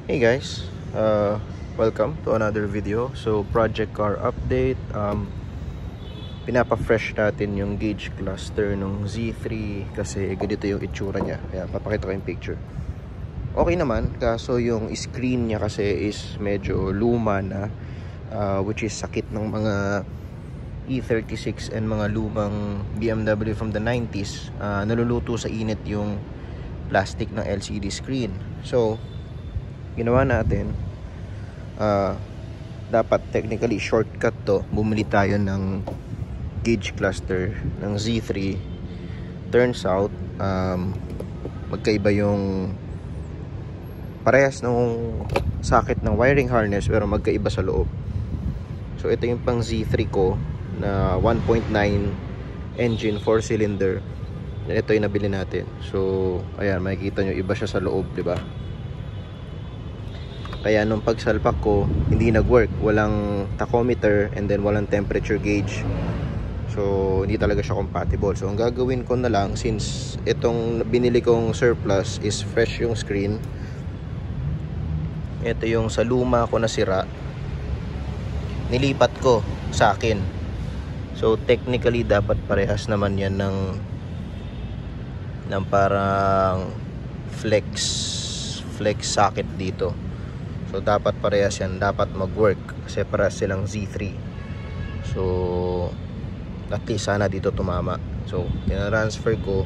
Hey guys, welcome to another video. So project car update. Pinapa-fresh natin yung gauge cluster ng Z3 kasi ganito yung itsura niya. Kaya papakita ko yung picture. Okay naman, kaso yung screen niya kasi is medyo luma na, which is sakit ng mga E36 and mga lumang BMW from the 90s. Naluluto sa init yung plastic ng LCD screen. So ginawa natin, dapat technically shortcut to. Bumili tayo ng gauge cluster ng Z3. Turns out magkaiba yung parehas ng socket ng wiring harness pero magkaiba sa loob. So ito yung pang Z3 ko na 1.9 engine 4-cylinder. Ito yung nabili natin. So ayan, makikita nyo iba siya sa loob, diba? Kaya nung pagsalpak ko, hindi nag-work. Walang tachometer and then walang temperature gauge. So hindi talaga siya compatible. So ang gagawin ko na lang, since itong binili kong surplus is fresh yung screen, ito yung sa luma ko na sira, nilipat ko sa akin. So technically dapat parehas naman yan ng parang flex socket dito. So dapat parehas yan, dapat mag-work kasi parehas silang Z3. So at least sana dito tumama. So tina-transfer ko.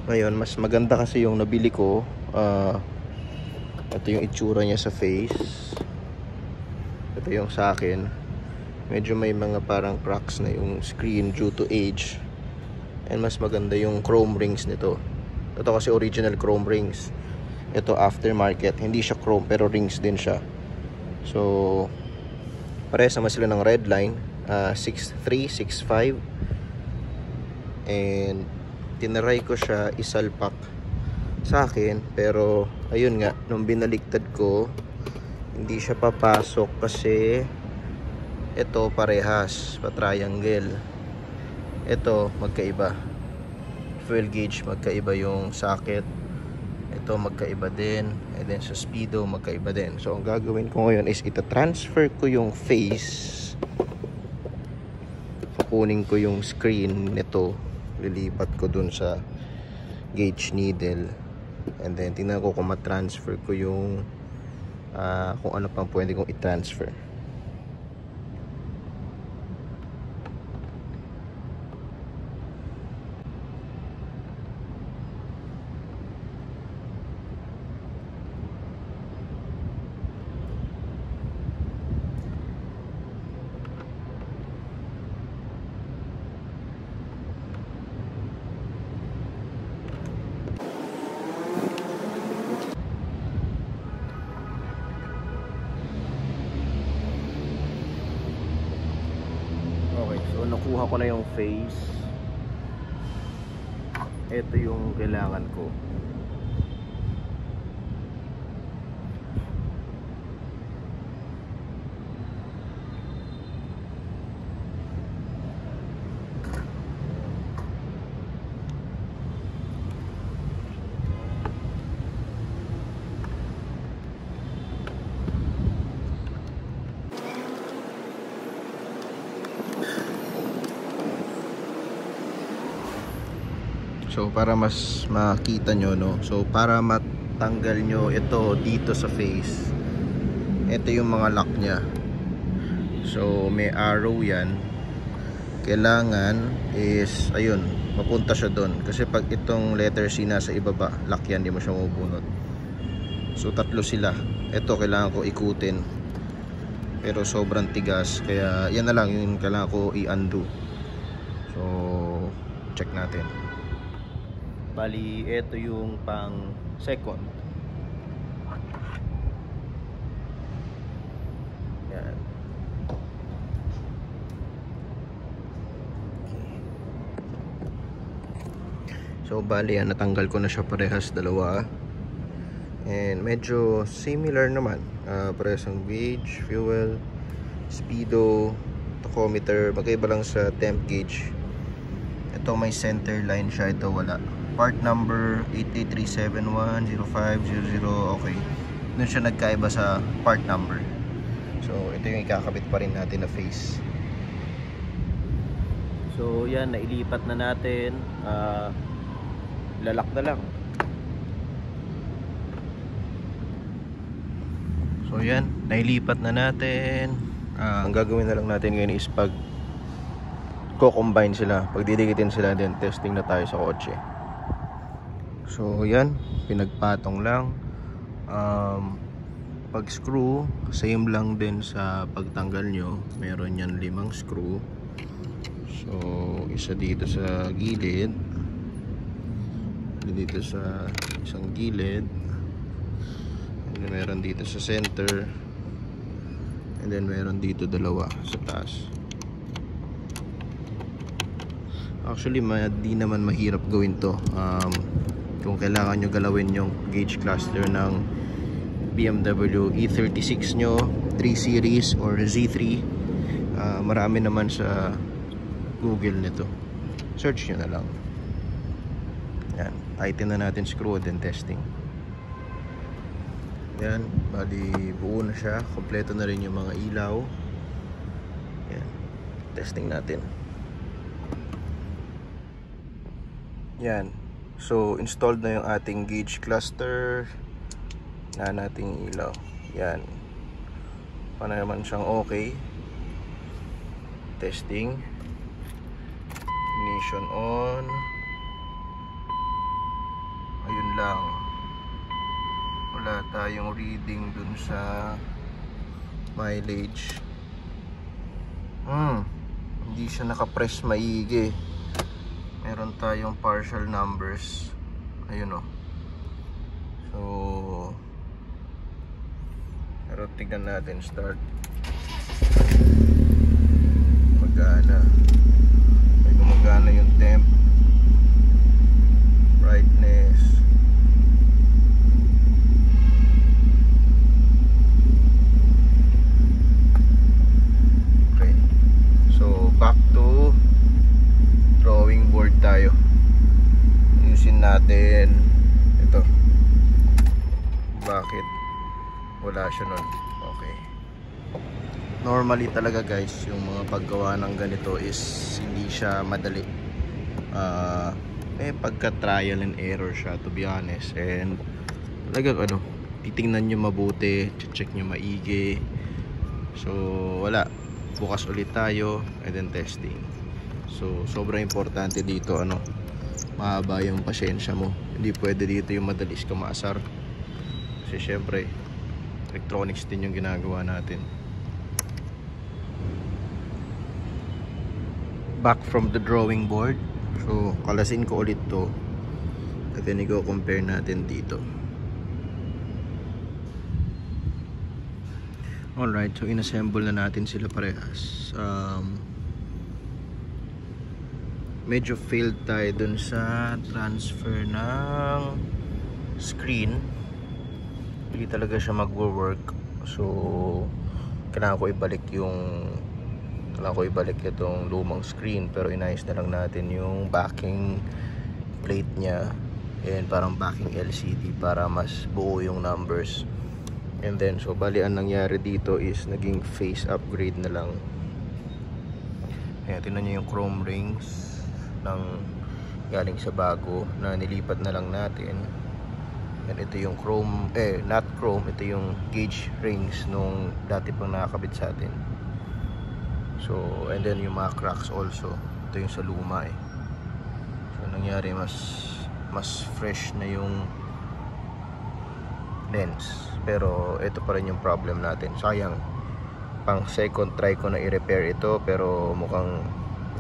Ngayon mas maganda kasi yung nabili ko. Ito yung itsura niya sa face. Ito yung sa akin. Medyo may mga parang cracks na yung screen due to age. And mas maganda yung chrome rings nito. Ito kasi original chrome rings. Ito aftermarket. Hindi siya chrome pero rings din siya. So parehas naman sila ng red line, 6.3, 6.5. And tinaray ko siya isalpak sa akin, pero ayun nga, nung binaliktad ko hindi siya papasok kasi ito parehas, pa-triangle. Ito magkaiba. Fuel gauge magkaiba yung socket. Ito magkaiba din. And then sa speedo magkaiba din. So ang gagawin ko ngayon is ita-transfer ko yung face. Kukunin ko yung screen nito. Lilipat ko dun sa gauge needle. And then tingnan ko kung ma-transfer ko yung kung ano pang pwede kong i-transfer. So nakuha ko na yung face. Ito yung kailangan ko. So para mas makita nyo, no? So para matanggal nyo ito dito sa face, ito yung mga lock nya. So may arrow yan. Kailangan is, ayun, mapunta siya doon. Kasi pag itong letter C nasa ibaba, lock yan, di mo siya mabubunot. So tatlo sila. Ito kailangan ko ikutin, pero sobrang tigas. Kaya yan na lang yung kailangan ko i-undo. So check natin. Bali, ito yung pang second. Yan. So, bali, natanggal ko na siya parehas, dalawa. And medyo similar naman. Parehas ang gauge, fuel, speedo, tachometer. Magkaiba lang sa temp gauge. Ito may center line siya, ito wala. Part number 883710500. Okay. Doon siya nagkaiba sa part number. So ito yung ikakabit pa rin natin na face. So yan, nailipat na natin. Lalak na lang. So yan, nailipat na natin. Ang gagawin na lang natin ngayon is pag ko-combine sila, pag didikitin sila, then testing na tayo sa kotse. So yan, pinagpatong lang. Pag screw, same lang din sa pagtanggal nyo. Meron yan 5 screw. So isa dito sa gilid, dito sa isang gilid, and then meron dito sa center, and then meron dito dalawa sa taas. Actually di naman mahirap gawin to. Kung kailangan nyo galawin yung gauge cluster ng BMW E36 nyo, 3 Series or Z3, marami naman sa Google nito. Search nyo na lang. Yan, tighten na natin screw, then testing. Yan, bali buo na siya. Kompleto na rin yung mga ilaw. Yan, testing natin. Yan, so installed na yung ating gauge cluster na nating ilaw. Yan, paano naman siyang okay. Testing. Ignition on. Ayun lang, wala tayong reading dun sa mileage. Hindi siya nakapress maigi. Meron tayong partial numbers. Ayun o. So pero tignan natin. Start. Magana. May gumagana yung temp, brightness. Okay, so back to drawing board tayo. Ayusin natin ito. Bakit wala siya nun? Okay. Normally talaga guys, yung mga paggawa ng ganito is hindi siya madali. Pagka trial and error siya, to be honest. And talaga titingnan nyo mabuti, check nyo maigi. So wala, bukas ulit tayo and then testing. So sobrang importante dito mahaba yung pasensya mo. Hindi pwede dito yung madalis ka maasar. Kasi syempre electronics din yung ginagawa natin. Back from the drawing board. So kalasin ko ulit to, at then i-compare natin dito. Alright, so inassemble na natin sila parehas. Medyo failed tayo dun sa transfer ng screen. Hindi talaga siya mag-work. So kailangan ko ibalik itong lumang screen, pero inayos na lang natin yung backing plate nya and parang backing LCD para mas buo yung numbers. And then so bali ang nangyari dito is naging face upgrade na lang. Ayan, tingnan nyo yung chrome rings galing sa bago na nilipat na lang natin. And ito yung chrome, not chrome, ito yung gauge rings nung dati pang nakakabit sa atin. So, and then yung mga cracks also, ito yung sa luma So, nangyari mas fresh na yung lens. Pero ito pa rin yung problem natin. Sayang, pang second try ko na i-repair ito, pero mukhang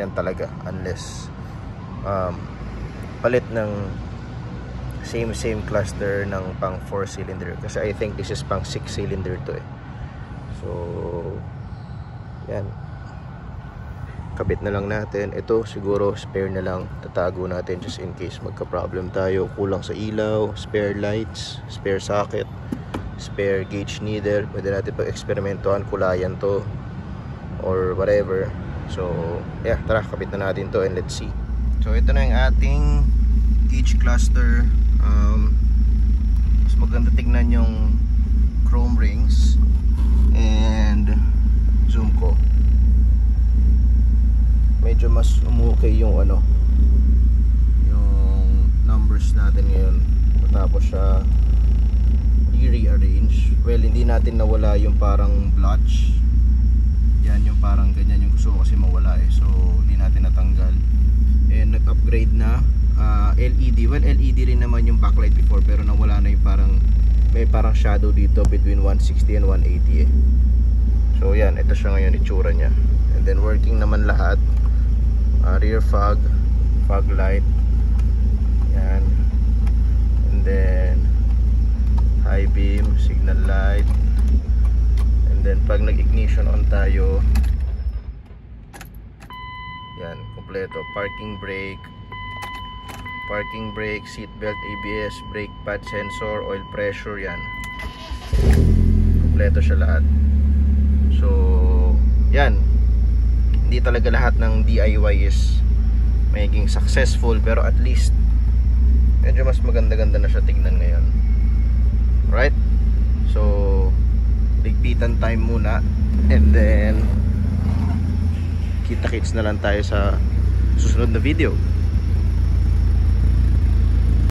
yan talaga unless palit ng same cluster ng pang 4 cylinder, kasi I think this is pang 6 cylinder to So yan, kabit na lang natin. Ito siguro spare na lang, tatago natin just in case magka problem tayo, kulang sa ilaw, spare lights, spare socket, spare gauge needle. Pwede natin pag-eksperimentohan, kulayan to or whatever. So yeah, tara, kabit na natin to and let's see. So ito na yung ating gauge cluster. Mas maganda tignan yung chrome rings, and zoom ko. Medyo mas umukay yung ano, yung numbers natin ngayon matapos siya i-rearrange. Well, hindi natin nawala yung parang blotch. Yan yung parang ganyan yung gusto ko kasi mawala eh. So hindi natin natanggal. And nag-upgrade na LED. Well, LED rin naman yung backlight before, pero nawala na yung parang may parang shadow dito between 160 and 180 eh. So yan, ito siya ngayon itsura niya. And then working naman lahat. Rear fog, fog light. Yan. And then high beam, signal light. And then pag nag-ignition on tayo, yan, kompleto. Parking brake, seat belt, ABS, brake pad sensor, oil pressure, yan. Kompleto siya lahat. So, yan. Hindi talaga lahat ng DIY is magiging successful, pero at least medyo mas maganda-ganda na siya tignan ngayon. Right? So, ligpitan time muna, and then kita-kits na lang tayo sa susunod na video.